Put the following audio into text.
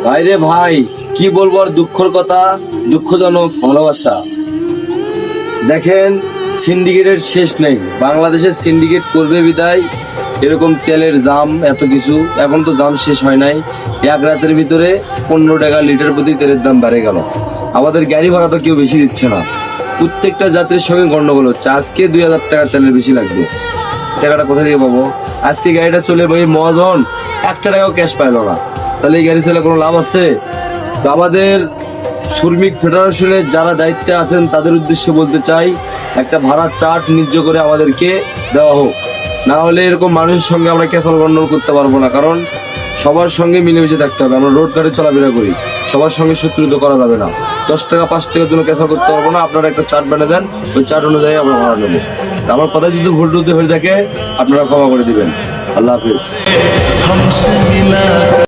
ভাইরে ভাই, কি বলবো আর দুঃখের কথা, দুঃখজনক ভালোবাসা। দেখেন, সিন্ডিকেটের শেষ নেই। বাংলাদেশের সিন্ডিকেট করবে বিদায় এরকম তেলের জাম, এত কিছু। এখন তো জাম শেষ হয় নাই। এক রাতের ভিতরে 15 টাকা লিটার প্রতি তেলের দাম বেড়ে গেল। আমাদের গাড়ি ভাড়া তো কেউ বেশি দিচ্ছে না। প্রত্যেকটা যাত্রীর সঙ্গে গন্ডগোল হচ্ছে। আজকে 2000 টাকা তেলের বেশি লাগবে। টাকাটা কোথা থেকে পাবো? আজকে গাড়িটা চলে ভাই মহাজন 1 টাকাও ক্যাশ পাইলো না। তাহলে এই গাড়ি চলে কোনো লাভ আছে? তো আমাদের শ্রমিক ফেডারেশনের যারা দায়িত্বে আছেন তাদের উদ্দেশ্যে বলতে চাই, একটা ভাড়ার চার্ট ন্যায্য করে আমাদেরকে দেওয়া হোক। না হলে এরকম মানুষের সঙ্গে আমরা ক্যাসাল গন্ডল করতে পারবো না। কারণ সবার সঙ্গে মিলেমিশে থাকতে হবে। আমরা রোড ঘাটে চলাফেরা করি, সবার সঙ্গে শত্রুতা করা যাবে না। 10 টাকা 5 টাকার জন্য ক্যাসাল করতে পারবো না। আপনারা একটা চার্ট বানিয়ে দেন, ওই চার্ট অনুযায়ী আমরা ভাড়া নেবো। আমার কথা যদি ভুল টুলতে হয়ে থাকে আপনারা ক্ষমা করে দিবেন। আল্লাহ হাফিজ।